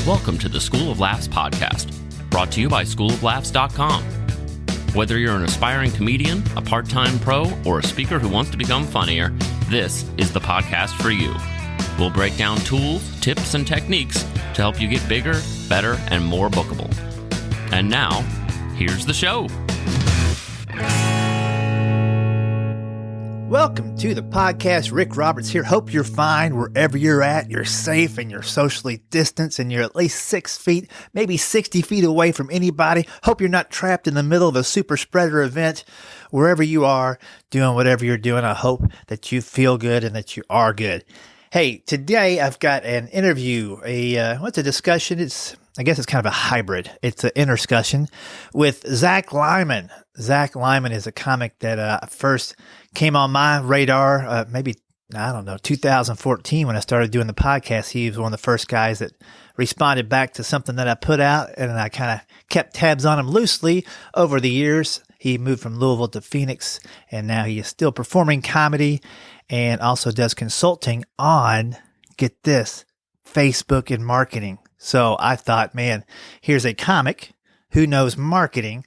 Welcome to the School of Laughs podcast, brought to you by schooloflaughs.com. Whether you're an aspiring comedian, a part-time pro, or a speaker who wants to become funnier, this is the podcast for you. We'll break down tools, tips, and techniques to help you get bigger, better, and more bookable. And now, here's the show. Welcome to the podcast. Rick Roberts here. Hope you're fine wherever you're at. You're safe and you're socially distanced and you're at least 6 feet, maybe 60 feet away from anybody. Hope you're not trapped in the middle of a super spreader event. Wherever you are, doing whatever you're doing, I hope that you feel good and that you are good. Hey, today I've got an interview, what's a discussion? I guess it's kind of a hybrid. It's an interscussion with Zach Lyman. Zach Lyman is a comic that first came on my radar, maybe, 2014 when I started doing the podcast. He was one of the first guys that responded back to something that I put out, and I kind of kept tabs on him loosely over the years. He moved from Louisville to Phoenix, and now he is still performing comedy and also does consulting on, get this, Facebook and marketing. So I thought, man, here's a comic who knows marketing,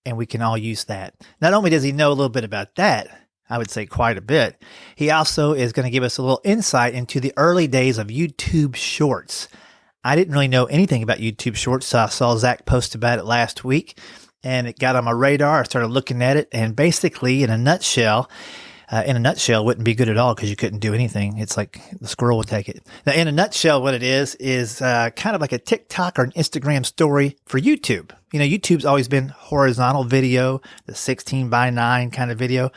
and we can all use that. Not only does he know a little bit about that, I would say quite a bit, he also is going to give us a little insight into the early days of YouTube Shorts. I didn't really know anything about YouTube Shorts, so I saw Zach post about it last week, and it got on my radar. I started looking at it, and basically, in a nutshell, wouldn't be good at all because you couldn't do anything. It's like the squirrel would take it. Now, in a nutshell, what it is kind of like a TikTok or an Instagram story for YouTube. You know, YouTube's always been horizontal video, the 16:9 kind of video.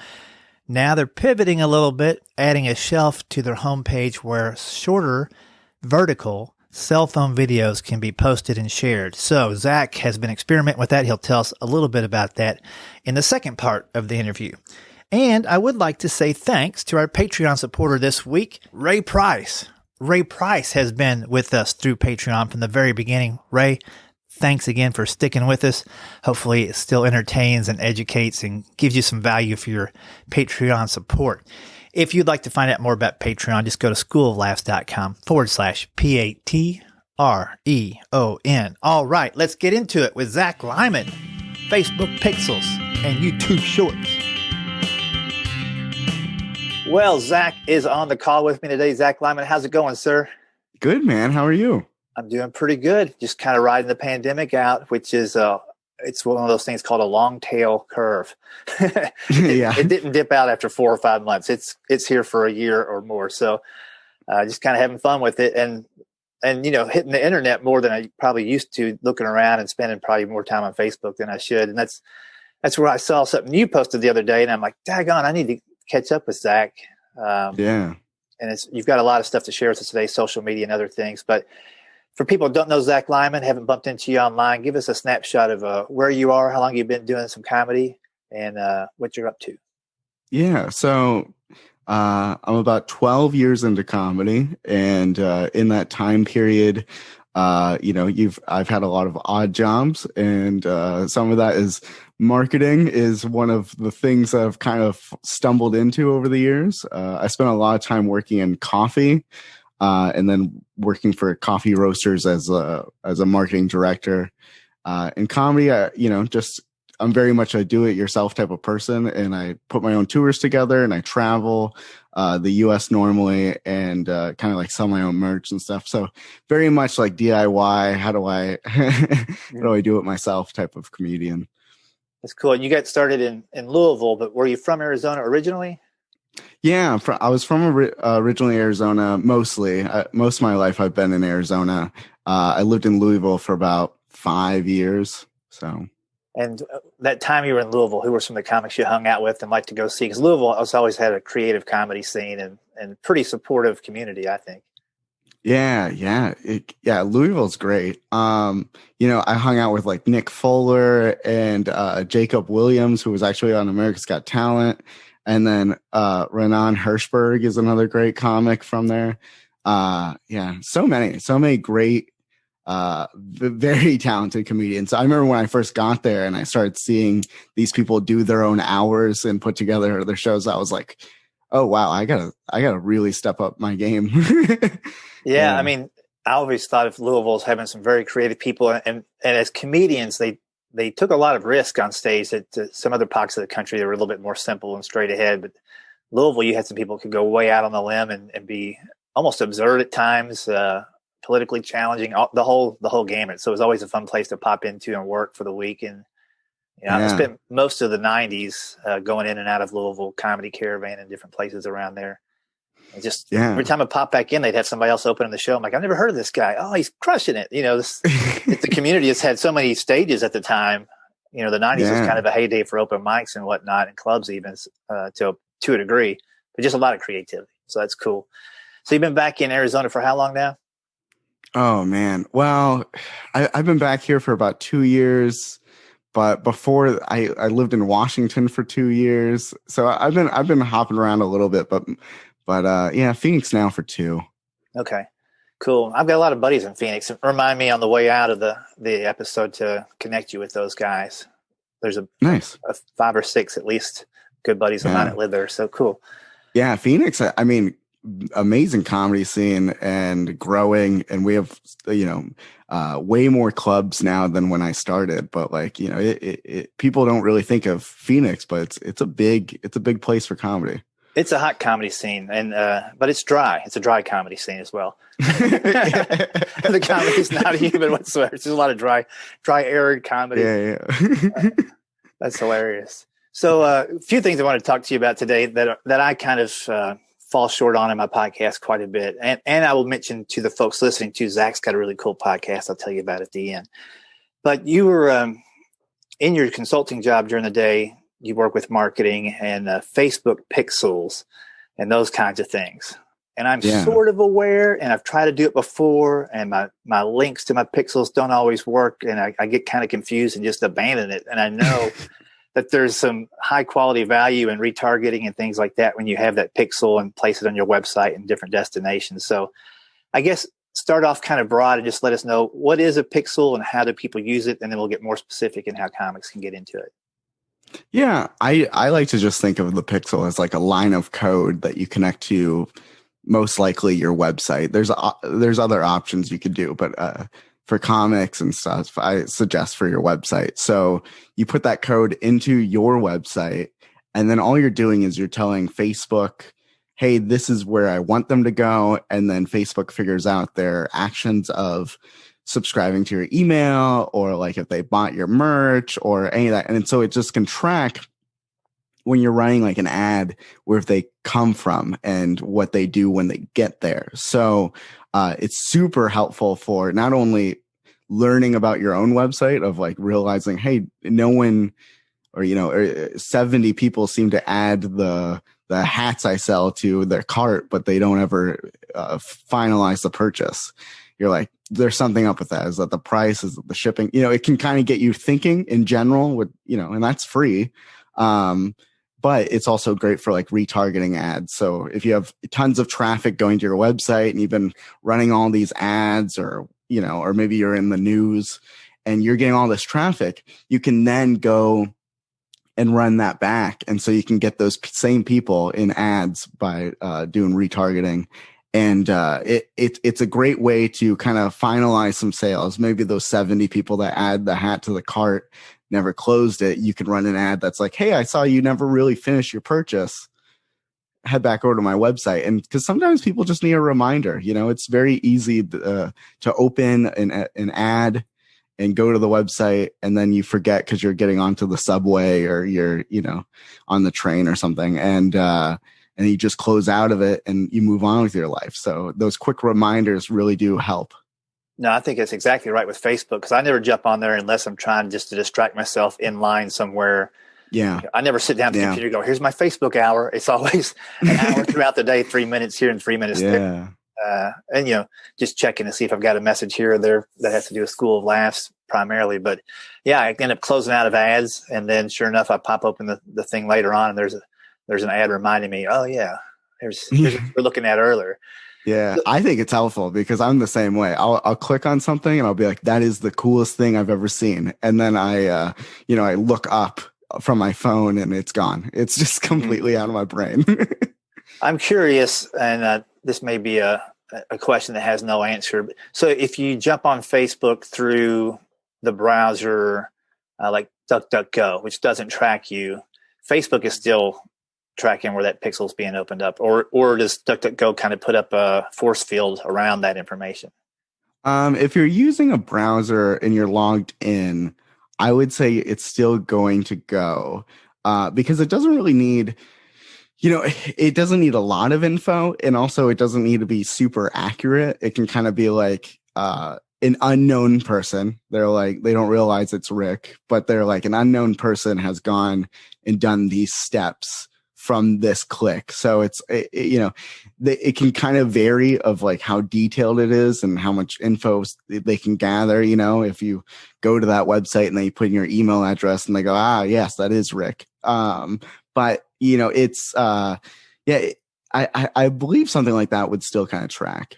Now they're pivoting a little bit, adding a shelf to their homepage where shorter vertical cell phone videos can be posted and shared. So Zach has been experimenting with that. He'll tell us a little bit about that in the second part of the interview. And I would like to say thanks to our Patreon supporter this week, Ray Price. Ray Price has been with us through Patreon from the very beginning. Ray, thanks again for sticking with us. Hopefully it still entertains and educates and gives you some value for your Patreon support. If you'd like to find out more about Patreon, just go to schooloflaughs.com/PATREON. All right, let's get into it with Zach Lyman, Facebook Pixels and YouTube Shorts. Well, Zach is on the call with me today. Zach Lyman, how's it going, sir? Good, man. How are you? I'm doing pretty good. Just kind of riding the pandemic out, which is it's one of those things called a long tail curve. It didn't dip out after 4 or 5 months. It's here for a year or more. So just kind of having fun with it and hitting the internet more than I probably used to, looking around and spending probably more time on Facebook than I should. And that's where I saw something you posted the other day, and I'm like, daggone, I need to catch up with Zach. And you've got a lot of stuff to share with us today, social media and other things. But for people who don't know Zach Lyman, haven't bumped into you online, give us a snapshot of where you are, how long you've been doing some comedy, and what you're up to. Yeah, so I'm about 12 years into comedy, and in that time period, I've had a lot of odd jobs, and some of that is marketing is one of the things that I've kind of stumbled into over the years. I spent a lot of time working in coffee, and then working for coffee roasters as a marketing director. In comedy, I'm very much a do-it-yourself type of person, and I put my own tours together, and I travel the U.S. normally, and kind of like sell my own merch and stuff. So very much like DIY. How do I do it myself type of comedian. That's cool. And you got started in Louisville, but were you from Arizona originally? Yeah, I was from originally Arizona. Mostly, most of my life I've been in Arizona. I lived in Louisville for about 5 years. So, and that time you were in Louisville, who were some of the comics you hung out with and liked to go see? Because Louisville has always had a creative comedy scene and pretty supportive community, I think. Yeah. Louisville's great. I hung out with like Nick Fuller and Jacob Williams, who was actually on America's Got Talent. And then Renan Hirschberg is another great comic from there. So many great, very talented comedians. I remember when I first got there and I started seeing these people do their own hours and put together their shows. I was like, oh wow, I gotta really step up my game. Yeah, I mean, I always thought of Louisville as having some very creative people, and as comedians, they took a lot of risk on stage that some other parts of the country, they were a little bit more simple and straight ahead. But Louisville, you had some people who could go way out on the limb and be almost absurd at times, politically challenging, the whole gamut. So it was always a fun place to pop into and work for the week. And I spent most of the 90s going in and out of Louisville Comedy Caravan and different places around there. And just every time I pop back in, they'd have somebody else opening the show. I'm like, I've never heard of this guy. Oh, he's crushing it. The community has had so many stages at the time. The 90s was kind of a heyday for open mics and whatnot, and clubs even to a degree, but just a lot of creativity. So that's cool. So you've been back in Arizona for how long now? Oh man. Well, I've been back here for about 2 years, but before I lived in Washington for 2 years. So I've been hopping around a little bit, but Phoenix now for 2. Okay. Cool. I've got a lot of buddies in Phoenix. Remind me on the way out of the episode to connect you with those guys. There's a 5 or 6 at least good buddies of mine that live there. So cool. Yeah, Phoenix. I mean, amazing comedy scene and growing, and we have way more clubs now than when I started. But people don't really think of Phoenix, but it's a big place for comedy. It's a hot comedy scene, and but it's dry. It's a dry comedy scene as well. The comedy's not even whatsoever. It's just a lot of dry, arid comedy. Yeah. That's hilarious. So a few things I want to talk to you about today that I kind of fall short on in my podcast quite a bit. And I will mention to the folks listening to, Zach's got a really cool podcast I'll tell you about at the end. But you were in your consulting job during the day, you work with marketing and Facebook pixels and those kinds of things. And I'm sort of aware, and I've tried to do it before, and my links to my pixels don't always work, and I get kind of confused and just abandon it. And I know that there's some high quality value in retargeting and things like that when you have that pixel and place it on your website in different destinations. So I guess start off kind of broad and just let us know what is a pixel and how do people use it, and then we'll get more specific in how comics can get into it. Yeah, I like to just think of the pixel as like a line of code that you connect to most likely your website. There's other options you could do, but for comics and stuff, I suggest for your website. So you put that code into your website, and then all you're doing is you're telling Facebook, hey, this is where I want them to go. And then Facebook figures out their actions of subscribing to your email, or like if they bought your merch or any of that. And so it just can track when you're running like an ad where they come from and what they do when they get there. So it's super helpful for not only learning about your own website of like realizing, hey, no one, or 70 people seem to add the hats I sell to their cart, but they don't ever finalize the purchase. You're like, there's something up with that. Is that the price? Is it the shipping? It can kind of get you thinking in general with, and that's free. But it's also great for like retargeting ads. So if you have tons of traffic going to your website and you've been running all these ads, or maybe you're in the news and you're getting all this traffic, you can then go and run that back. And so you can get those same people in ads by doing retargeting. And it's a great way to kind of finalize some sales. Maybe those 70 people that add the hat to the cart never closed it. You can run an ad that's like, hey, I saw you never really finished your purchase. Head back over to my website. And because sometimes people just need a reminder. It's very easy to open an ad and go to the website, and then you forget because you're getting onto the subway or you're on the train or something, and you just close out of it and you move on with your life. So those quick reminders really do help. No, I think that's exactly right with Facebook, because I never jump on there unless I'm trying just to distract myself in line somewhere. Yeah. I never sit down at the computer and go, here's my Facebook hour. It's always an hour throughout the day, 3 minutes here and 3 minutes there. And, just checking to see if I've got a message here or there that has to do with School of Laughs primarily. But yeah, I end up closing out of ads. And then sure enough, I pop open the thing later on, and there's an ad reminding me, oh yeah, here's what we're looking at earlier. Yeah, I think it's helpful because I'm the same way. I'll click on something and I'll be like, that is the coolest thing I've ever seen. And then I look up from my phone and it's gone. It's just completely out of my brain. I'm curious, and this may be a a question that has no answer. So if you jump on Facebook through the browser, like DuckDuckGo, which doesn't track you, Facebook is still tracking where that pixel is being opened up, or does DuckDuckGo kind of put up a force field around that information? If you're using a browser and you're logged in, I would say it's still going to go because it doesn't really need, it doesn't need a lot of info, and also it doesn't need to be super accurate. It can kind of be like an unknown person. They're like, they don't realize it's Rick, but they're like, an unknown person has gone and done these steps from this click. So it can kind of vary of like how detailed it is and how much info they can gather. If you go to that website and then you put in your email address and they go, yes, that is Rick. But it's I believe something like that would still kind of track.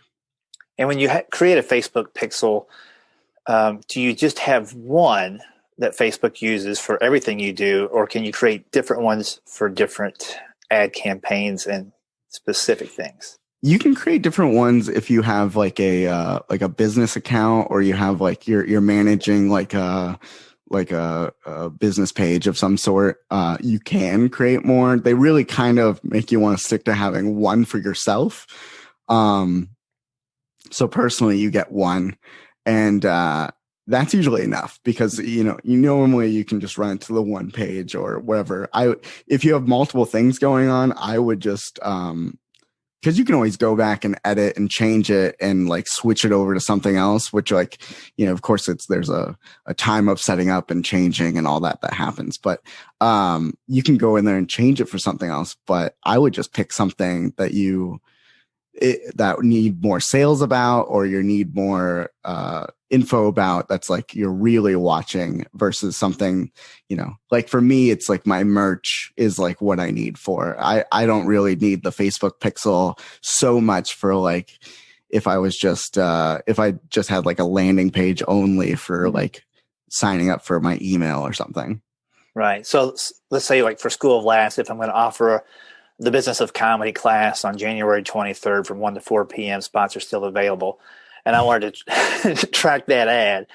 And when you create a Facebook pixel, do you just have one that Facebook uses for everything you do, or can you create different ones for different ad campaigns and specific things? You can create different ones if you have like a business account, or you have like you're managing like a business page of some sort. You can create more. They really kind of make you want to stick to having one for yourself. So personally, you get one, and that's usually enough because normally you can just run it to the one page or whatever. If you have multiple things going on, I would just because you can always go back and edit and change it and like switch it over to something else, which of course there's a time of setting up and changing and all that happens, but you can go in there and change it for something else. But I would just pick something that that need more sales about, or you need more info about, that's like you're really watching, versus something, like for me, it's like my merch is like what I need for. I don't really need the Facebook pixel so much for like, if I just had like a landing page only for like signing up for my email or something. Right. So let's say like for School of Laughs, if I'm going to offer the Business of Comedy class on January 23rd from 1 to 4 p.m. Spots are still available. And I wanted to track that ad.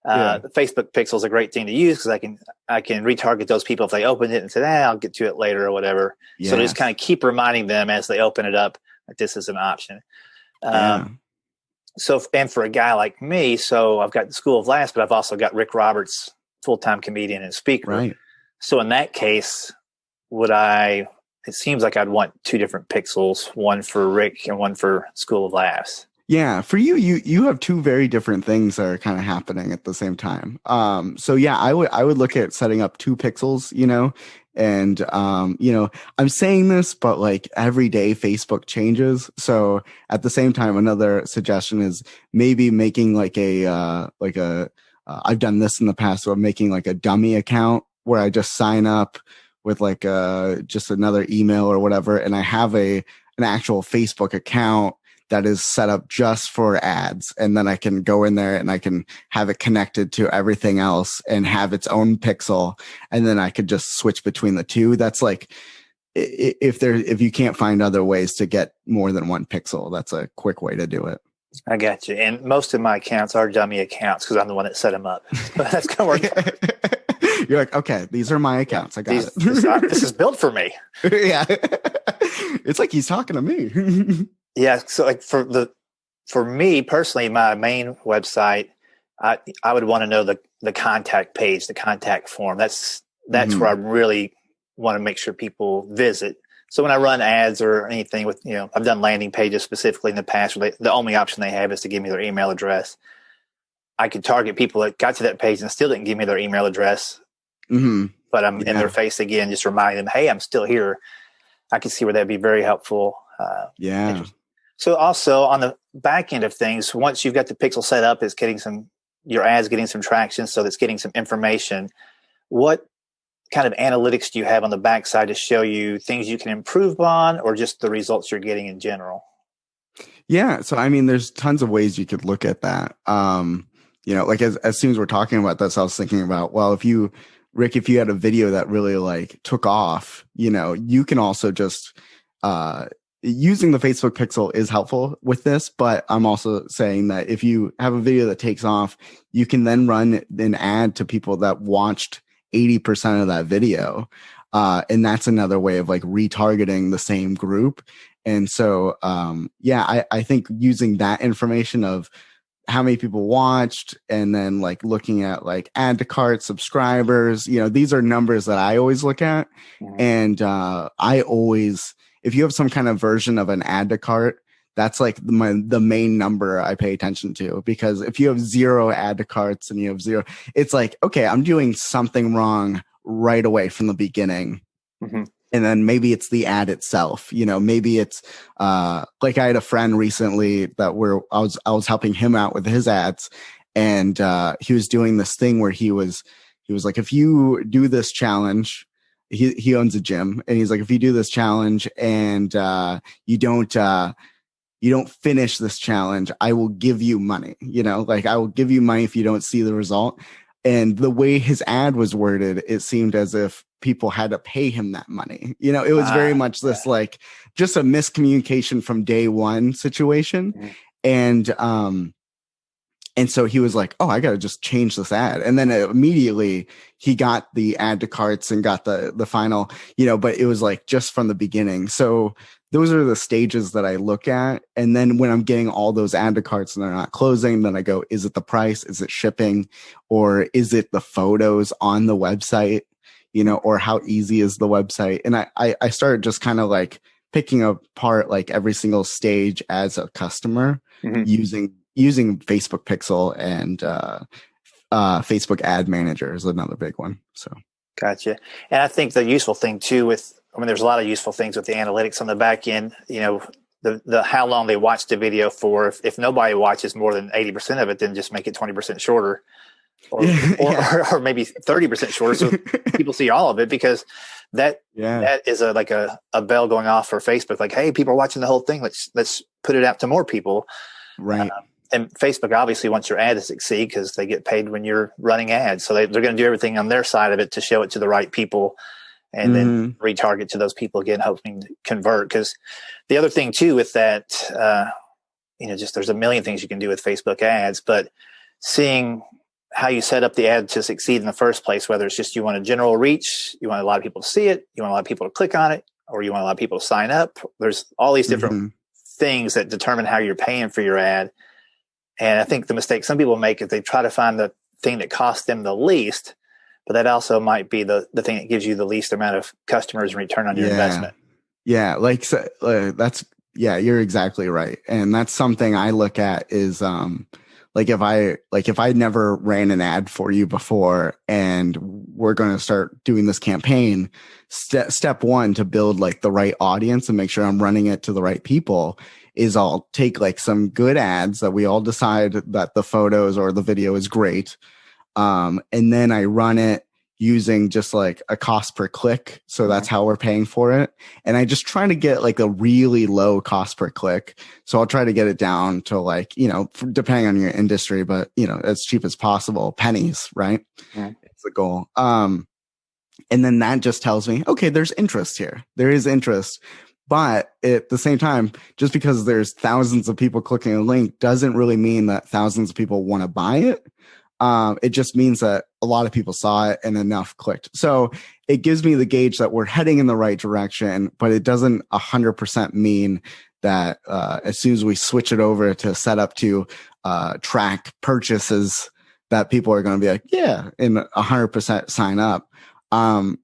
The Facebook pixel is a great thing to use because I can retarget those people if they opened it and said, I'll get to it later or whatever. Yes. So just kind of keep reminding them as they open it up that this is an option. So, and for a guy like me, so I've got the School of Laughs, but I've also got Rick Roberts, full-time comedian and speaker. Right. So in that case, it seems like I'd want two different pixels, one for Rick and one for School of Laughs. Yeah, for you have two very different things that are kind of happening at the same time. So yeah, I would look at setting up two pixels, and I'm saying this, but like every day Facebook changes. So at the same time, another suggestion is maybe making like I've done this in the past, so I'm making like a dummy account where I just sign up with like just another email or whatever, and I have an actual Facebook account that is set up just for ads, and then I can go in there and I can have it connected to everything else and have its own pixel, and then I could just switch between the two. That's like if you can't find other ways to get more than one pixel, that's a quick way to do it. I got you. And most of my accounts are dummy accounts because I'm the one that set them up. That's going to work. You're like, okay, these are my accounts. I got it. This is built for me. Yeah. It's like he's talking to me. Yeah. So like for me personally, my main website, I would want to know the contact page, the contact form. That's where I really want to make sure people visit. So when I run ads or anything with, I've done landing pages specifically in the past where the only option they have is to give me their email address. I could target people that got to that page and still didn't give me their email address. Mm-hmm. But I'm in their face again, just reminding them, hey, I'm still here. I can see where that'd be very helpful. So also on the back end of things, once you've got the pixel set up, it's getting your ads getting some traction, so that's getting some information. What kind of analytics do you have on the backside to show you things you can improve on, or just the results you're getting in general? Yeah. So, I mean, there's tons of ways you could look at that. Like as soon as we're talking about this, I was thinking about, well, Rick, if you had a video that really like took off, you can also just using the Facebook pixel is helpful with this, but I'm also saying that if you have a video that takes off, you can then run an ad to people that watched 80% of that video. And that's another way of like retargeting the same group. And so, I think using that information of how many people watched and then like looking at like add to cart subscribers, these are numbers that I always look at. And I always, if you have some kind of version of an add to cart, that's like the main number I pay attention to, because if you have 0 add to carts and you have 0, it's like, okay, I'm doing something wrong right away from the beginning. Mm-hmm. And then maybe it's the ad itself, maybe it's like I had a friend recently that I was helping him out with his ads, and he was doing this thing where he was like, if you do this challenge, he owns a gym, and he's like, if you do this challenge and you don't finish this challenge, I will give you money, like I will give you money if you don't see the result. And the way his ad was worded, it seemed as if people had to pay him that money. It was very much this like just a miscommunication from day one situation. Mm-hmm. And so he was like, oh, I got to just change this ad. And then immediately he got the add to carts and got the final, but it was like just from the beginning. So those are the stages that I look at. And then when I'm getting all those add to carts and they're not closing, then I go, is it the price? Is it shipping? Or is it the photos on the website? Or how easy is the website? And I started just kind of like picking apart like every single stage as a customer, mm-hmm. using Facebook Pixel, and Facebook Ad Manager is another big one. So gotcha. And I think the useful thing too there's a lot of useful things with the analytics on the back end. The how long they watch the video for. If nobody watches more than 80% of it, then just make it 20% shorter. Or or maybe 30% shorter, so people see all of it, because that is a bell going off for Facebook. Like, hey, people are watching the whole thing. Let's put it out to more people. Right. And Facebook obviously wants your ad to succeed because they get paid when you're running ads. So they're going to do everything on their side of it to show it to the right people, and then retarget to those people again, hoping to convert. Because the other thing too with that, just there's a million things you can do with Facebook ads, but seeing how you set up the ad to succeed in the first place, whether it's just you want a general reach, you want a lot of people to see it, you want a lot of people to click on it, or you want a lot of people to sign up. There's all these different things that determine how you're paying for your ad. And I think the mistake some people make is they try to find the thing that costs them the least, but that also might be the thing that gives you the least amount of customers and return on your investment. Yeah. You're exactly right. And that's something I look at is, if I never ran an ad for you before and we're going to start doing this campaign, step one to build like the right audience and make sure I'm running it to the right people is I'll take like some good ads that we all decide that the photos or the video is great. And then I run it using just like a cost per click. So that's how we're paying for it. And I just try to get like a really low cost per click. So I'll try to get it down to like, depending on your industry, but as cheap as possible, pennies, right? Mm-hmm. It's the goal. And then that just tells me, okay, there's interest here. There is interest. But at the same time, just because there's thousands of people clicking a link doesn't really mean that thousands of people want to buy it. It just means that a lot of people saw it and enough clicked. So it gives me the gauge that we're heading in the right direction, but it doesn't 100% mean that as soon as we switch it over to set up to track purchases, that people are going to be like, yeah, and 100% sign up.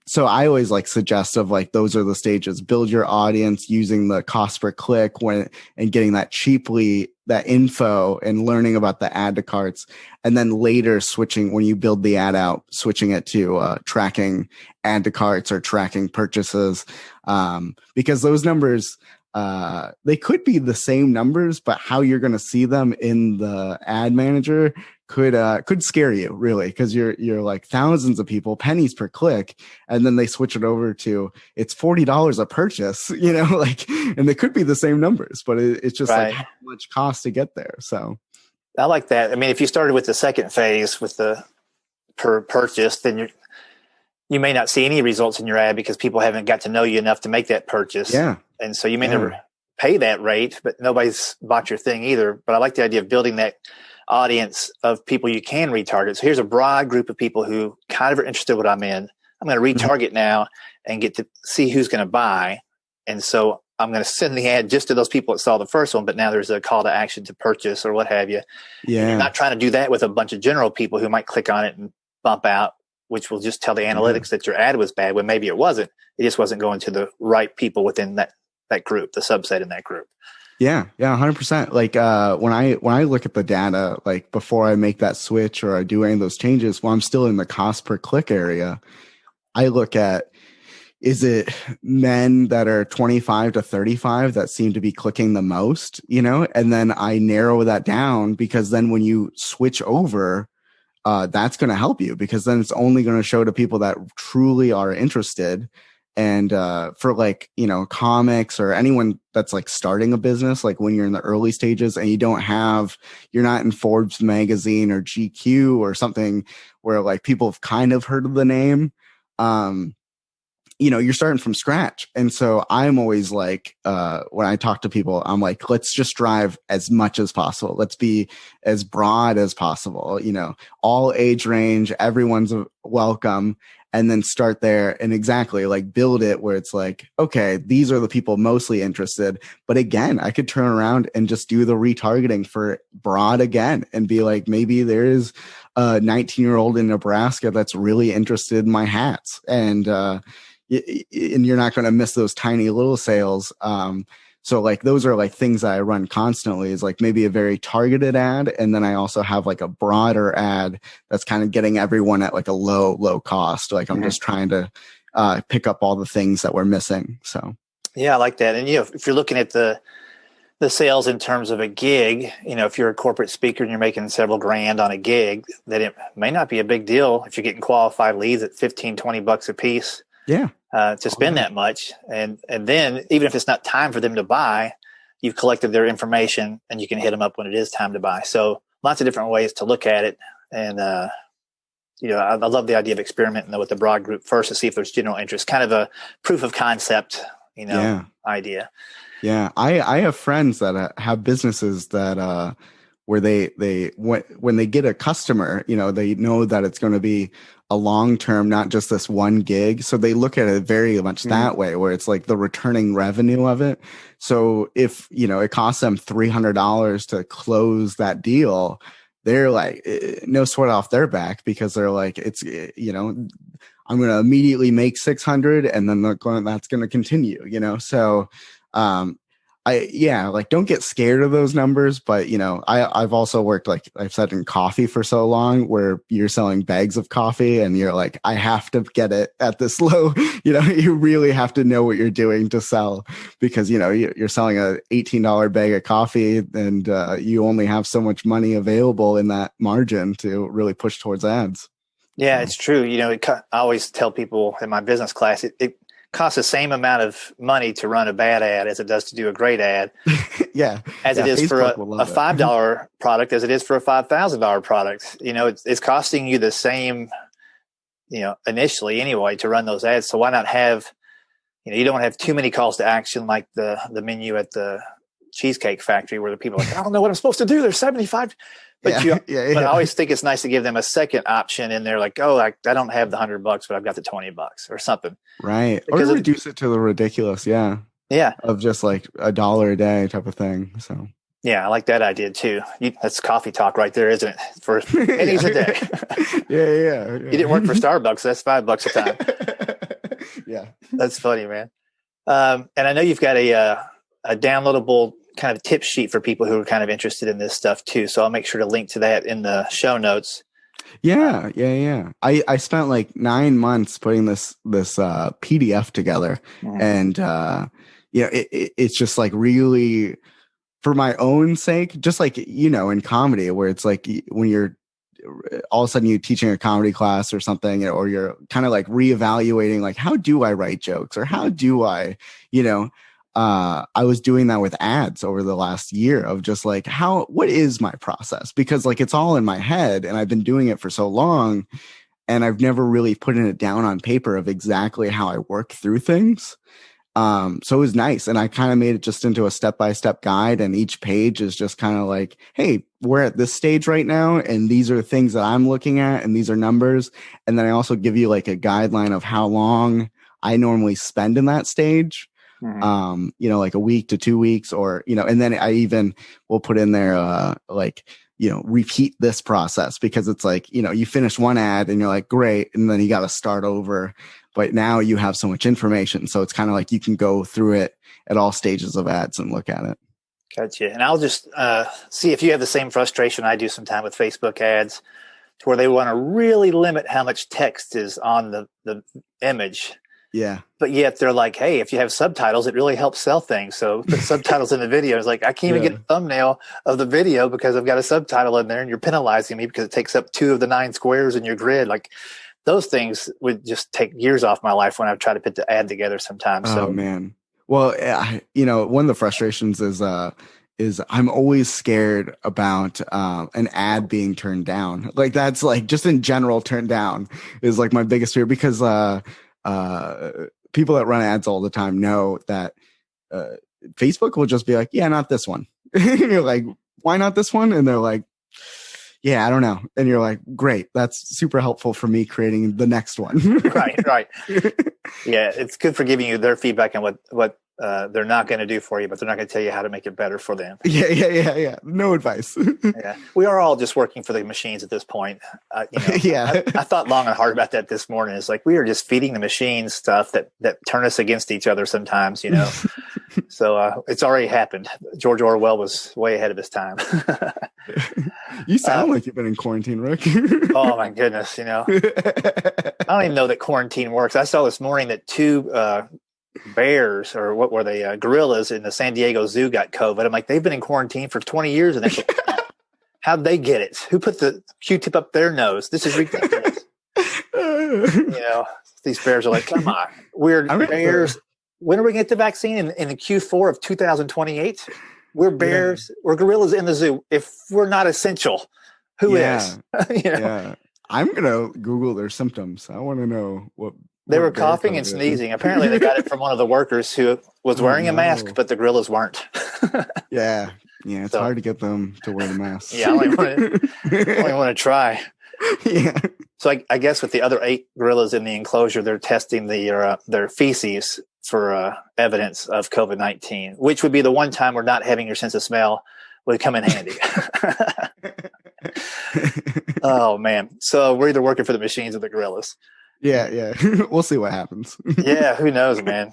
So I always like suggest of like, those are the stages: build your audience using the cost per click and getting that cheaply, that info and learning about the add to carts. And then later switching, when you build the ad out, switching it to, tracking add to carts or tracking purchases. Because those numbers, they could be the same numbers, but how you're going to see them in the ad manager could scare you, really, because you're like thousands of people, pennies per click, and then they switch it over to it's $40 a purchase, and they could be the same numbers, but it's just like how much cost to get there. So I like that. I mean, if you started with the second phase with the per purchase, then you may not see any results in your ad because people haven't got to know you enough to make that purchase. Yeah. And so you may never pay that rate, but nobody's bought your thing either. But I like the idea of building that audience of people you can retarget. So here's a broad group of people who kind of are interested in what I'm in. I'm going to retarget now and get to see who's going to buy. And so I'm going to send the ad just to those people that saw the first one, but now there's a call to action to purchase or what have you. Yeah. And you're not trying to do that with a bunch of general people who might click on it and bump out, which will just tell the analytics that your ad was bad when maybe it wasn't. It just wasn't going to the right people within that group, the subset in that group. Yeah, 100%. Like when I look at the data, like before I make that switch or I do any of those changes, while I'm still in the cost per click area, I look at, is it men that are 25 to 35 that seem to be clicking the most, and then I narrow that down, because then when you switch over, that's going to help you, because then it's only going to show to people that truly are interested. And for like, comics or anyone that's like starting a business, like when you're in the early stages and you're not in Forbes magazine or GQ or something where like people have kind of heard of the name, you're starting from scratch. And so I'm always like, when I talk to people, I'm like, let's just drive as much as possible. Let's be as broad as possible, all age range, everyone's welcome. And then start there and exactly like build it where it's like, okay, these are the people mostly interested. But again, I could turn around and just do the retargeting for broad again and be like, maybe there is a 19-year-old in Nebraska that's really interested in my hats. And you're not going to miss those tiny little sales. So like those are like things that I run constantly, is like maybe a very targeted ad. And then I also have like a broader ad that's kind of getting everyone at like a low cost. Like I'm just trying to pick up all the things that we're missing. So yeah, I like that. And if you're looking at the sales in terms of a gig, if you're a corporate speaker and you're making several grand on a gig, then it may not be a big deal if you're getting qualified leads at $15-20 a piece. Yeah. To spend that much. And then even if it's not time for them to buy, you've collected their information and you can hit them up when it is time to buy. So lots of different ways to look at it. And, I love the idea of experimenting though with the broad group first to see if there's general interest, kind of a proof of concept, idea. Yeah. I have friends that have businesses that, where when they get a customer, they know that it's going to be a long-term, not just this one gig. So they look at it very much that way, where it's like the returning revenue of it. So if, it costs them $300 to close that deal, they're like, no sweat off their back, because they're like, it's, I'm going to immediately make 600 and then that's going to continue, So, don't get scared of those numbers, but I've also worked, like I've said, in coffee for so long, where you're selling bags of coffee and you're like, I have to get it at this low, you really have to know what you're doing to sell, because, you're selling a $18 bag of coffee and you only have so much money available in that margin to really push towards ads. Yeah, it's true. I always tell people in my business class, it costs the same amount of money to run a bad ad as it does to do a great ad. As it is Facebook for a $5 product as it is for a $5,000 product. It's costing you the same, initially anyway, to run those ads. So why not have, you don't have too many calls to action like the menu at the Cheesecake Factory, where the people are like, I don't know what I'm supposed to do. There's 75. But but I always think it's nice to give them a second option, and they're like, oh, I don't have the $100, but I've got the $20 or something. Right. Because or reduce it to the ridiculous. Yeah. Of just like $1 a day type of thing. So. Yeah, I like that idea too. That's coffee talk right there, isn't it? For pennies a day. Yeah. You didn't work for Starbucks. So that's $5 a time. Yeah. That's funny, man. And I know you've got a downloadable kind of tip sheet for people who are kind of interested in this stuff too. So I'll make sure to link to that in the show notes. Yeah. I spent like 9 months putting this PDF together, and it's just like really for my own sake, just like in comedy, where it's like when you're all of a sudden you teaching a comedy class or something, or you're kind of like reevaluating, like, how do I write jokes, or how do I, I was doing that with ads over the last year of just like, what is my process? Because like, it's all in my head and I've been doing it for so long, and I've never really put it down on paper of exactly how I work through things. So it was nice. And I kind of made it just into a step-by-step guide. And each page is just kind of like, hey, we're at this stage right now. And these are things that I'm looking at. And these are numbers. And then I also give you like a guideline of how long I normally spend in that stage. You know, like a week to 2 weeks, or, you know, and then I even will put in there, like, you know, repeat this process, because it's like, you know, you finish one ad and you're like, great. And then you got to start over. But now you have so much information. So it's kind of like you can go through it at all stages of ads and look at it. Gotcha. And I'll just see if you have the same frustration I do sometimes with Facebook ads, to where they want to really limit how much text is on the image. Yeah. But yet they're like, hey, if you have subtitles, it really helps sell things. So put subtitles in the video. It's like, I can't even get a thumbnail of the video because I've got a subtitle in there, and you're penalizing me because it takes up 2 of the 9 squares in your grid. Like, those things would just take years off my life when I try to put the ad together sometimes. Oh, man. Well, you know, one of the frustrations is I'm always scared about an ad being turned down. Like, that's like, just in general, turned down is like my biggest fear, because people that run ads all the time know that Facebook will just be like, yeah, not this one. And you're like, why not this one? And they're like, yeah, I don't know. And you're like, great, that's super helpful for me creating the next one. Right. Yeah, it's good for giving you their feedback on what they're not going to do for you, but they're not going to tell you how to make it better for them. Yeah. No advice. Yeah, we are all just working for the machines at this point. You know, I thought long and hard about that this morning. It's like we are just feeding the machines stuff that turn us against each other sometimes, you know. So it's already happened. George Orwell was way ahead of his time. You sound like you've been in quarantine, Rick. Oh my goodness, you know. I don't even know that quarantine works. I saw this morning that 2 bears, or what were they, gorillas in the San Diego Zoo got COVID. I'm like, they've been in quarantine for 20 years. And how'd they get it? Who put the Q-tip up their nose? This is ridiculous. You know, these bears are like, come on, we're bears. When are we going to get the vaccine? In the Q4 of 2028? We're bears. Yeah. We're gorillas in the zoo. If we're not essential, who is? You know? Yeah. I'm going to Google their symptoms. I want to know what. They were coughing and sneezing. Apparently they got it from one of the workers who was wearing a mask, but the gorillas weren't. Yeah. It's hard to get them to wear the mask. Yeah, I only want to try. Yeah. So I guess with the other 8 gorillas in the enclosure, they're testing their feces for evidence of COVID-19, which would be the one time where not having your sense of smell would come in handy. Oh, man. So we're either working for the machines or the gorillas. Yeah. We'll see what happens. Yeah, who knows, man.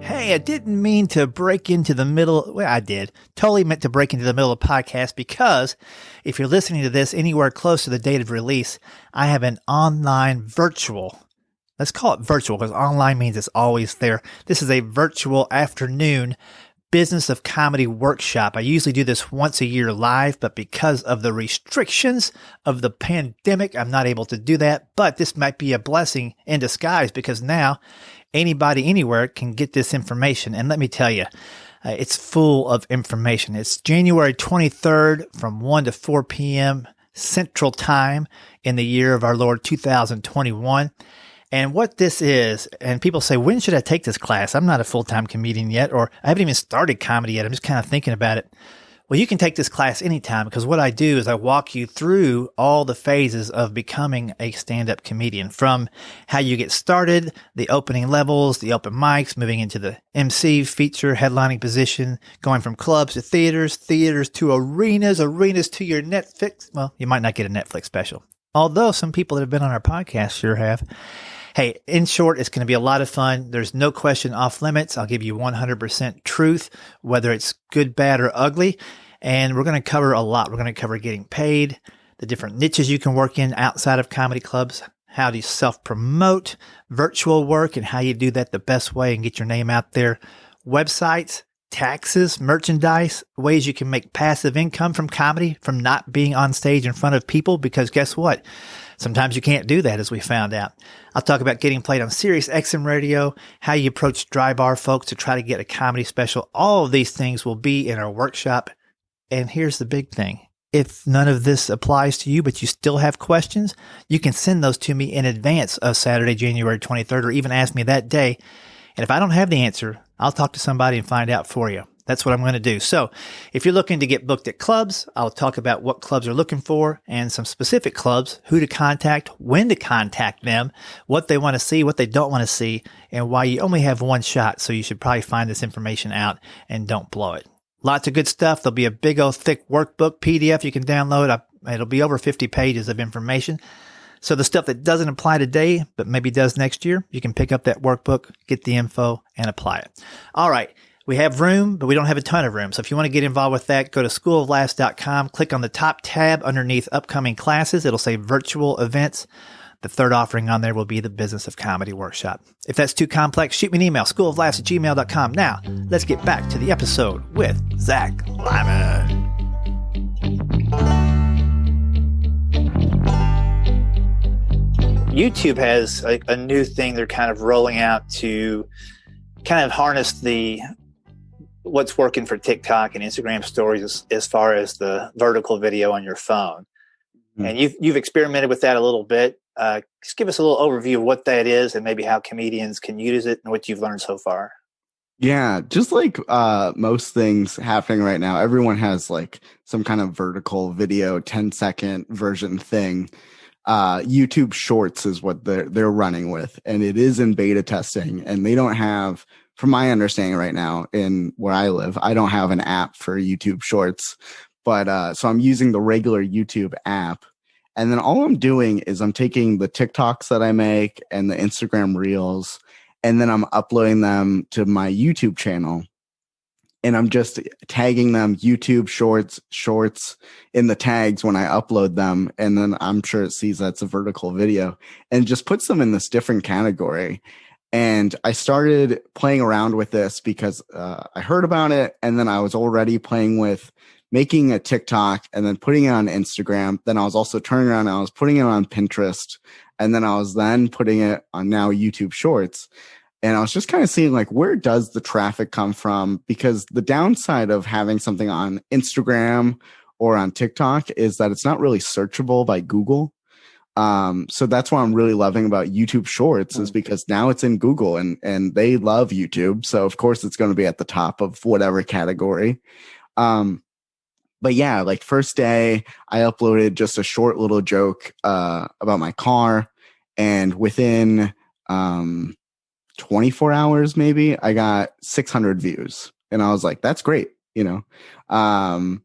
Hey, I didn't mean to break into the middle. Well, I did. Totally meant to break into the middle of the podcast, because if you're listening to this anywhere close to the date of release, I have an online virtual. Let's call it virtual, because online means it's always there. This is a virtual afternoon Business of Comedy workshop. I usually do this once a year live, but because of the restrictions of the pandemic, I'm not able to do that. But this might be a blessing in disguise, because now anybody anywhere can get this information. And let me tell you, it's full of information. It's January 23rd from 1 to 4 p.m. Central Time in the year of our Lord 2021. And what this is, and people say, when should I take this class? I'm not a full-time comedian yet, or I haven't even started comedy yet. I'm just kind of thinking about it. Well, you can take this class anytime, because what I do is I walk you through all the phases of becoming a stand-up comedian, from how you get started, the opening levels, the open mics, moving into the MC, feature, headlining position, going from clubs to theaters, theaters to arenas, arenas to your Netflix. Well, you might not get a Netflix special, although some people that have been on our podcast sure have. Hey, in short, it's going to be a lot of fun. There's no question off limits. I'll give you 100% truth, whether it's good, bad, or ugly. And we're going to cover a lot. We're going to cover getting paid, the different niches you can work in outside of comedy clubs, how do you self-promote, virtual work, and how you do that the best way and get your name out there, websites, taxes, merchandise, ways you can make passive income from comedy, from not being on stage in front of people, because guess what? Sometimes you can't do that, as we found out. I'll talk about getting played on Sirius XM radio, how you approach dry bar folks to try to get a comedy special. All of these things will be in our workshop. And here's the big thing. If none of this applies to you, but you still have questions, you can send those to me in advance of Saturday, January 23rd, or even ask me that day. And if I don't have the answer, I'll talk to somebody and find out for you. That's what I'm going to do. So if you're looking to get booked at clubs, I'll talk about what clubs are looking for and some specific clubs, who to contact, when to contact them, what they want to see, what they don't want to see, and why you only have one shot. So you should probably find this information out and don't blow it. Lots of good stuff. There'll be a big old thick workbook PDF you can download. It'll be over 50 pages of information. So the stuff that doesn't apply today, but maybe does next year, you can pick up that workbook, get the info, and apply it. All right. We have room, but we don't have a ton of room. So if you want to get involved with that, go to schooloflaughs.com, click on the top tab underneath upcoming classes. It'll say virtual events. The third offering on there will be the Business of Comedy Workshop. If that's too complex, shoot me an email, schooloflaughs@gmail.com. Now, let's get back to the episode with Zach Lyman. YouTube has a new thing they're kind of rolling out to kind of harness what's working for TikTok and Instagram stories as far as the vertical video on your phone. Mm-hmm. And you've experimented with that a little bit. Just give us a little overview of what that is and maybe how comedians can use it and what you've learned so far. Yeah, just like most things happening right now, everyone has like some kind of vertical video, 10-second version thing. YouTube Shorts is what they're running with, and it is in beta testing. And they don't have, from my understanding right now, in where I live, I don't have an app for YouTube Shorts, but so I'm using the regular YouTube app. And then all I'm doing is I'm taking the TikToks that I make and the Instagram Reels, and then I'm uploading them to my YouTube channel. And I'm just tagging them YouTube shorts in the tags when I upload them. And then I'm sure it sees that's a vertical video and just puts them in this different category. And I started playing around with this because I heard about it. And then I was already playing with making a TikTok and then putting it on Instagram. Then I was also turning around and I was putting it on Pinterest. And then I was putting it on now YouTube Shorts. And I was just kind of seeing like, where does the traffic come from? Because the downside of having something on Instagram or on TikTok is that it's not really searchable by Google. So that's what I'm really loving about YouTube Shorts is because now it's in Google and they love YouTube. So of course it's going to be at the top of whatever category. But yeah, like first day I uploaded just a short little joke, about my car, and within, 24 hours, maybe I got 600 views, and I was like, that's great, you know? And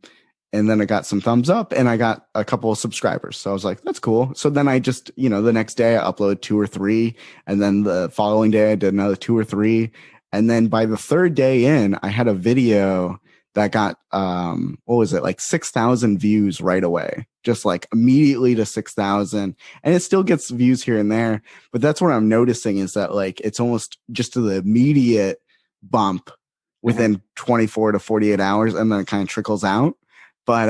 then I got some thumbs up and I got a couple of subscribers. So I was like, that's cool. So then I just, the next day I uploaded 2 or 3. And then the following day I did another 2 or 3. And then by the third day in, I had a video that got, like 6,000 views right away, just like immediately to 6,000. And it still gets views here and there. But that's what I'm noticing is that like, it's almost just to the immediate bump within 24 to 48 hours. And then it kind of trickles out. But,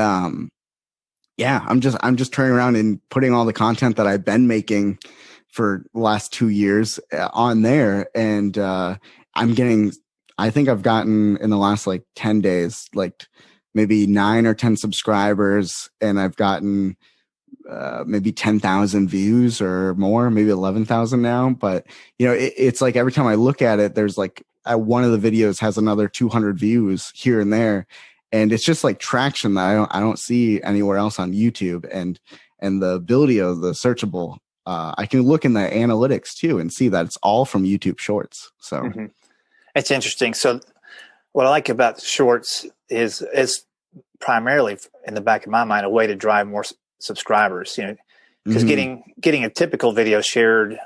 yeah, I'm just turning around and putting all the content that I've been making for the last 2 years on there. And, I think I've gotten in the last like 10 days, like maybe 9 or 10 subscribers, and I've gotten maybe 10,000 views or more, maybe 11,000 now. But, it's like every time I look at it, there's like one of the videos has another 200 views here and there. And it's just like traction that I don't see anywhere else on YouTube, and the ability of the searchable. I can look in the analytics too and see that it's all from YouTube Shorts. So. It's interesting. So what I like about Shorts is primarily in the back of my mind, a way to drive more subscribers, because getting a typical video shared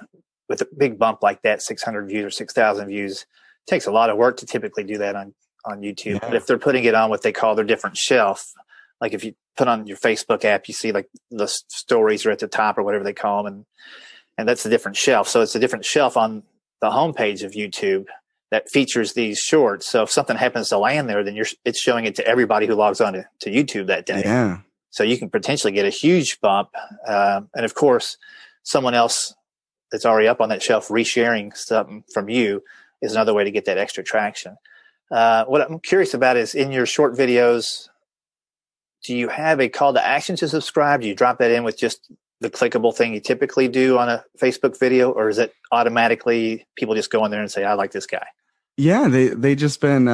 with a big bump like that, 600 views or 6,000 views, takes a lot of work to typically do that on YouTube. Yeah. But if they're putting it on what they call their different shelf, like if you put on your Facebook app, you see like the stories are at the top or whatever they call them. And that's a different shelf. So it's a different shelf on the homepage of YouTube that features these shorts. So if something happens to land there, then it's showing it to everybody who logs on to YouTube that day. Yeah. So you can potentially get a huge bump. And of course, someone else that's already up on that shelf resharing something from you is another way to get that extra traction. What I'm curious about is in your short videos, do you have a call to action to subscribe? Do you drop that in with just the clickable thing you typically do on a Facebook video, or is it automatically people just go in there and say, I like this guy? Yeah, they just been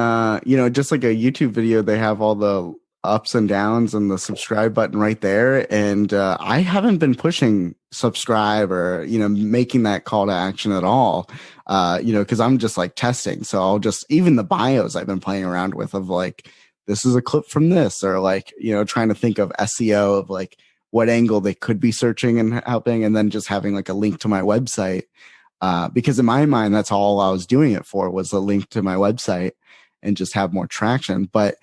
just like a YouTube video, they have all the ups and downs and the subscribe button right there. And I haven't been pushing subscribe or, making that call to action at all. Because I'm just like testing. So I'll just, even the bios I've been playing around with of like, this is a clip from this, or like, trying to think of SEO of like what angle they could be searching and helping, and then just having like a link to my website. Because in my mind, that's all I was doing it for, was a link to my website and just have more traction. But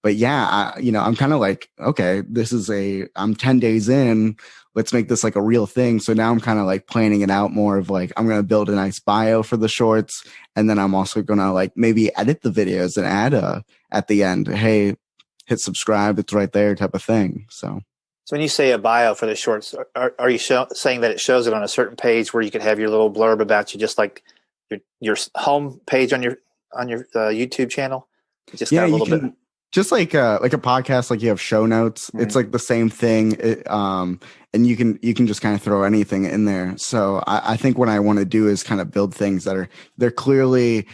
yeah, I'm kind of like, okay, I'm 10 days in, let's make this like a real thing. So now I'm kind of like planning it out more of like, I'm going to build a nice bio for the shorts. And then I'm also going to like maybe edit the videos and add at the end, hey, hit subscribe, it's right there type of thing. So when you say a bio for the shorts, are you saying that it shows it on a certain page where you could have your little blurb about you, just like your home page on your YouTube channel? It just got a little bit. Just like a podcast, like you have show notes. Mm-hmm. It's like the same thing. And you can just kind of throw anything in there. So I think what I want to do is kind of build things that they're clearly,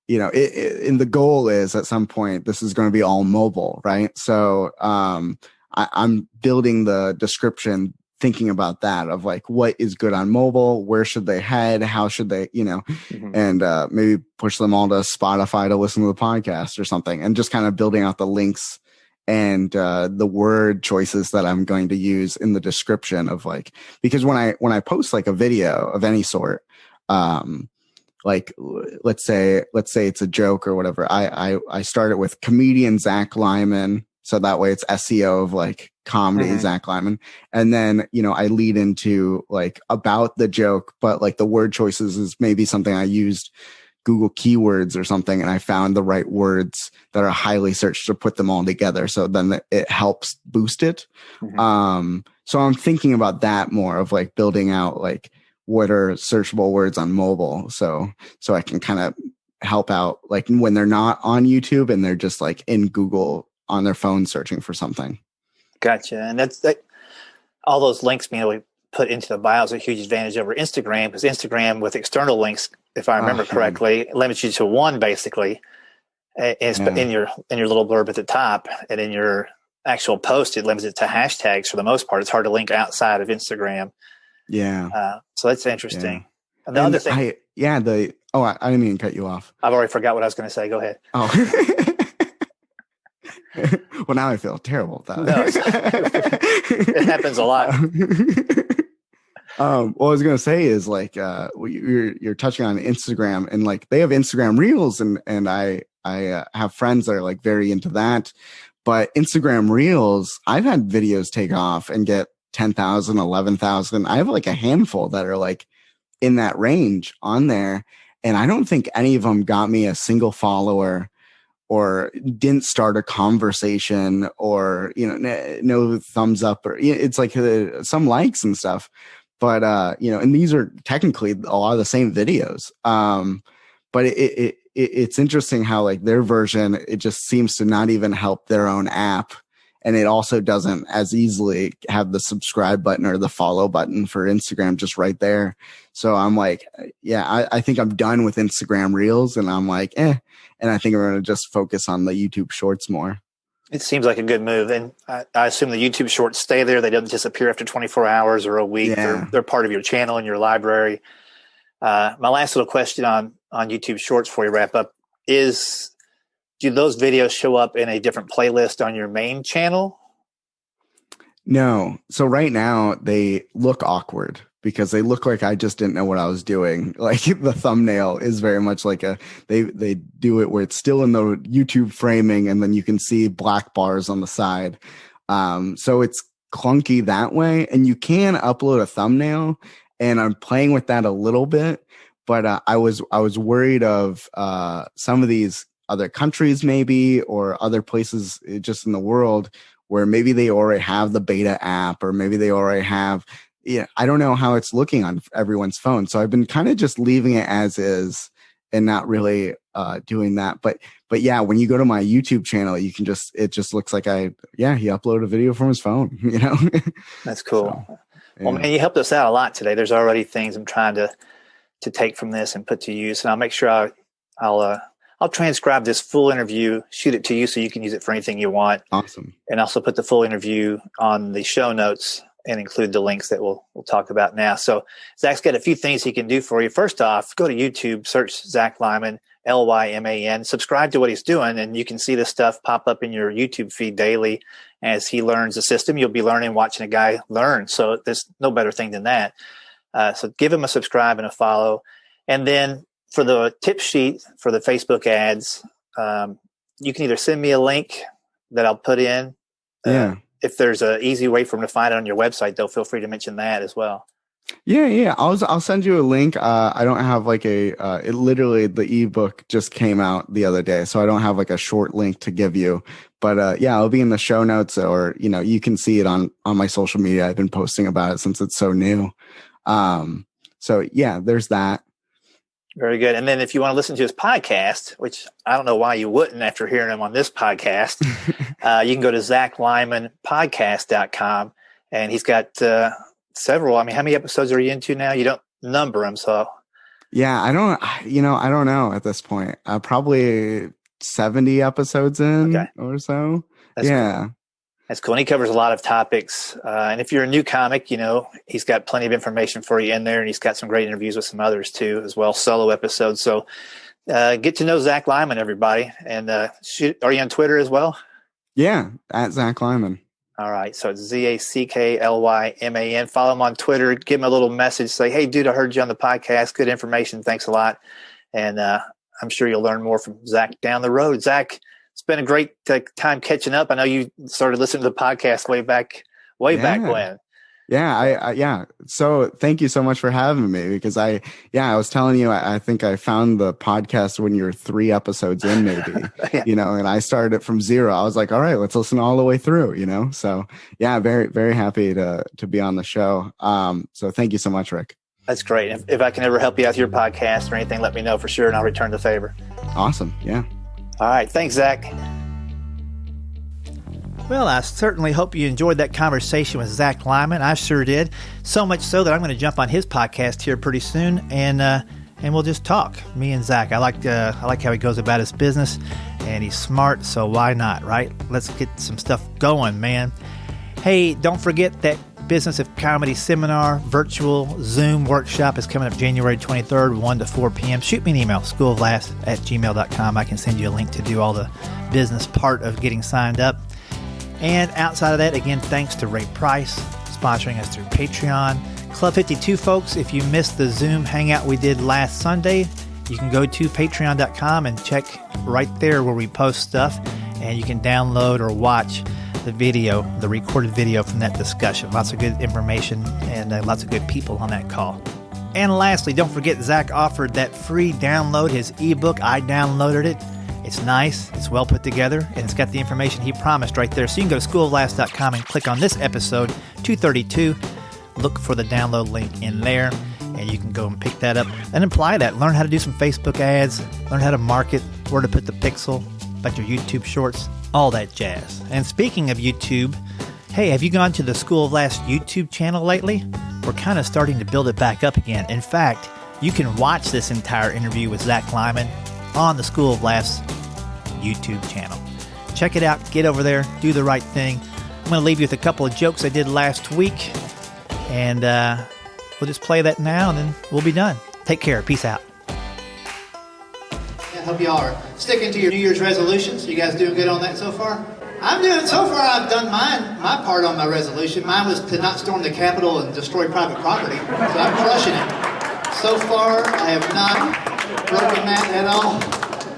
and the goal is at some point this is going to be all mobile, right? So I'm building the description thinking about that, of like, what is good on mobile, where should they head, how should they, mm-hmm. and maybe push them all to Spotify to listen to the podcast or something, and just kind of building out the links and the word choices that I'm going to use in the description of like, because when I post like a video of any sort, like let's say it's a joke or whatever, I start it with comedian Zach Lyman. So that way it's SEO of like comedy, mm-hmm. Zach Lyman. And then, I lead into like about the joke, but like the word choices is maybe something I used Google keywords or something, and I found the right words that are highly searched to put them all together. So then it helps boost it. Mm-hmm. So I'm thinking about that more, of like building out like what are searchable words on mobile. So I can kind of help out like when they're not on YouTube and they're just like in Google on their phone searching for something. Gotcha. And that's all those links we put into the bio is a huge advantage over Instagram, because Instagram with external links, if I remember correctly, limits you to one basically in your little blurb at the top, and in your actual post it limits it to hashtags for the most part. It's hard to link outside of Instagram. Yeah. So that's interesting. Yeah. And the other thing, I didn't mean to cut you off. I've already forgot what I was going to say. Go ahead. Oh. Well, now I feel terrible about that. It happens a lot. What I was going to say is like, you're touching on Instagram, and like they have Instagram Reels, and I have friends that are like very into that. But Instagram Reels, I've had videos take off and get 10,000, 11,000. I have like a handful that are like in that range on there, and I don't think any of them got me a single follower, or didn't start a conversation, or, no thumbs up, or it's like some likes and stuff. But, and these are technically a lot of the same videos. But it's interesting how like their version, it just seems to not even help their own app. And it also doesn't as easily have the subscribe button or the follow button for Instagram just right there. So I'm like, yeah, I think I'm done with Instagram Reels, and I'm like, and I think we're going to just focus on the YouTube Shorts more. It seems like a good move. And I assume the YouTube Shorts stay there. They don't disappear after 24 hours or a week. Yeah. They're part of your channel and your library. My last little question on YouTube Shorts before we wrap up is, do those videos show up in a different playlist on your main channel? No. So right now they look awkward because they look like I just didn't know what I was doing. Like the thumbnail is very much like they do it where it's still in the YouTube framing, and then you can see black bars on the side. So it's clunky that way, and you can upload a thumbnail, and I'm playing with that a little bit, but I was worried of some of these other countries maybe, or other places just in the world where maybe they already have the beta app, or maybe they already have, I don't know how it's looking on everyone's phone. So I've been kind of just leaving it as is and not really doing that. But but yeah, when you go to my YouTube channel, you can it just looks like he uploaded a video from his phone, you know? That's cool. So, Well, man, you helped us out a lot today. There's already things I'm trying to take from this and put to use. And I'll make sure I'll transcribe this full interview, shoot it to you so you can use it for anything you want. Awesome. And also put the full interview on the show notes and include the links that we'll talk about now. So Zach's got a few things he can do for you. First off, go to YouTube, search Zach Lyman, Lyman, subscribe to what he's doing, and you can see this stuff pop up in your YouTube feed daily. As he learns the system, you'll be learning, watching a guy learn. So there's no better thing than that. So give him a subscribe and a follow. And then for the tip sheet for the Facebook ads, you can either send me a link that I'll put in. If there's an easy way for them to find it on your website, though, feel free to mention that as well. Yeah. I'll send you a link. I don't have like literally the ebook just came out the other day, so I don't have like a short link to give you. But it'll be in the show notes, or you can see it on my social media. I've been posting about it since it's so new. So yeah, there's that. Very good. And then if you want to listen to his podcast, which I don't know why you wouldn't after hearing him on this podcast, you can go to ZachLymanPodcast.com, and he's got several. I mean, how many episodes are you into now? You don't number them, so. Yeah, I don't know at this point. Probably 70 episodes in or so. That's cool. That's cool. And he covers a lot of topics. And if you're a new comic, he's got plenty of information for you in there, and he's got some great interviews with some others too, as well, solo episodes. So get to know Zach Lyman, everybody. And are you on Twitter as well? Yeah, at Zach Lyman. All right. So it's ZACKLYMAN. Follow him on Twitter. Give him a little message. Say, hey, dude, I heard you on the podcast. Good information. Thanks a lot. And I'm sure you'll learn more from Zach down the road. Zach, it's been a great time catching up. I know you started listening to the podcast way back when. Yeah. So thank you so much for having me, because I was telling you, I think I found the podcast when you were 3 episodes in, maybe, and I started it from 0. I was like, all right, let's listen all the way through, So yeah, very, very happy to be on the show. So thank you so much, Rick. That's great. If I can ever help you out with your podcast or anything, let me know for sure, and I'll return the favor. Awesome. Yeah. All right. Thanks, Zach. Well, I certainly hope you enjoyed that conversation with Zach Lyman. I sure did. So much so that I'm going to jump on his podcast here pretty soon, and we'll just talk, me and Zach. I like how he goes about his business, and he's smart, so why not, right? Let's get some stuff going, man. Hey, don't forget that Business of Comedy Seminar virtual Zoom workshop is coming up January 23rd, 1 to 4 p.m. Shoot me an email, schooloflaughs@gmail.com. I can send you a link to do all the business part of getting signed up. And outside of that, again, thanks to Ray Price sponsoring us through Patreon. Club 52 folks, if you missed the Zoom hangout we did last Sunday, you can go to patreon.com and check right there where we post stuff, and you can download or watch the recorded video from that discussion. Lots of good information and lots of good people on that call. And lastly, don't forget Zach offered that free download, his ebook. I downloaded it. It's nice, it's well put together, and it's got the information he promised right there. So you can go to schooloflaughs.com and click on this episode 232. Look for the download link in there, and you can go and pick that up and apply that. Learn how to do some Facebook ads, learn how to market, where to put the pixel, about your YouTube shorts, all that jazz. And speaking of YouTube, hey, have you gone to the School of Laughs YouTube channel lately? We're kind of starting to build it back up again. In fact, you can watch this entire interview with Zach Lyman on the School of Laughs YouTube channel. Check it out. Get over there. Do the right thing. I'm going to leave you with a couple of jokes I did last week, and we'll just play that now, and then we'll be done. Take care. Peace out. I hope y'all are sticking to your New Year's resolutions. You guys doing good on that so far? I'm doing so far. I've done my part on my resolution. Mine was to not storm the Capitol and destroy private property. So I'm crushing it. So far, I have not broken that at all.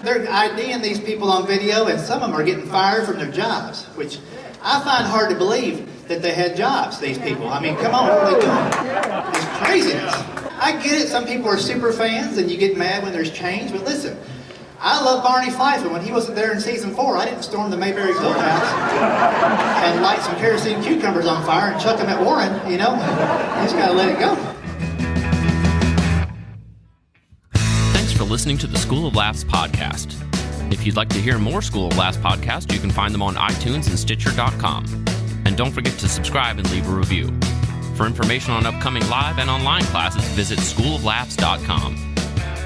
They're IDing these people on video, and some of them are getting fired from their jobs, which I find hard to believe that they had jobs, these people. I mean, come on, what are they doing? It's craziness. I get it. Some people are super fans, and you get mad when there's change, but listen, I love Barney Fife, and when he wasn't there in season 4, I didn't storm the Mayberry Courthouse and light some kerosene cucumbers on fire and chuck them at Warren, You just gotta let it go. Thanks for listening to the School of Laughs podcast. If you'd like to hear more School of Laughs podcasts, you can find them on iTunes and Stitcher.com. And don't forget to subscribe and leave a review. For information on upcoming live and online classes, visit schooloflaughs.com.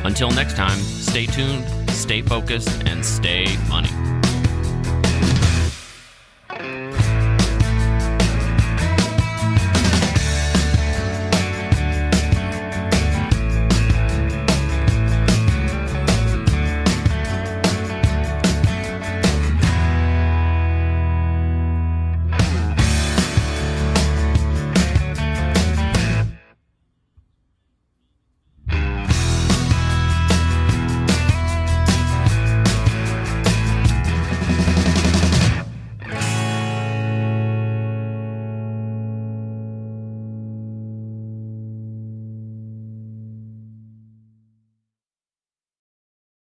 Until next time, stay tuned, stay focused, and stay funny.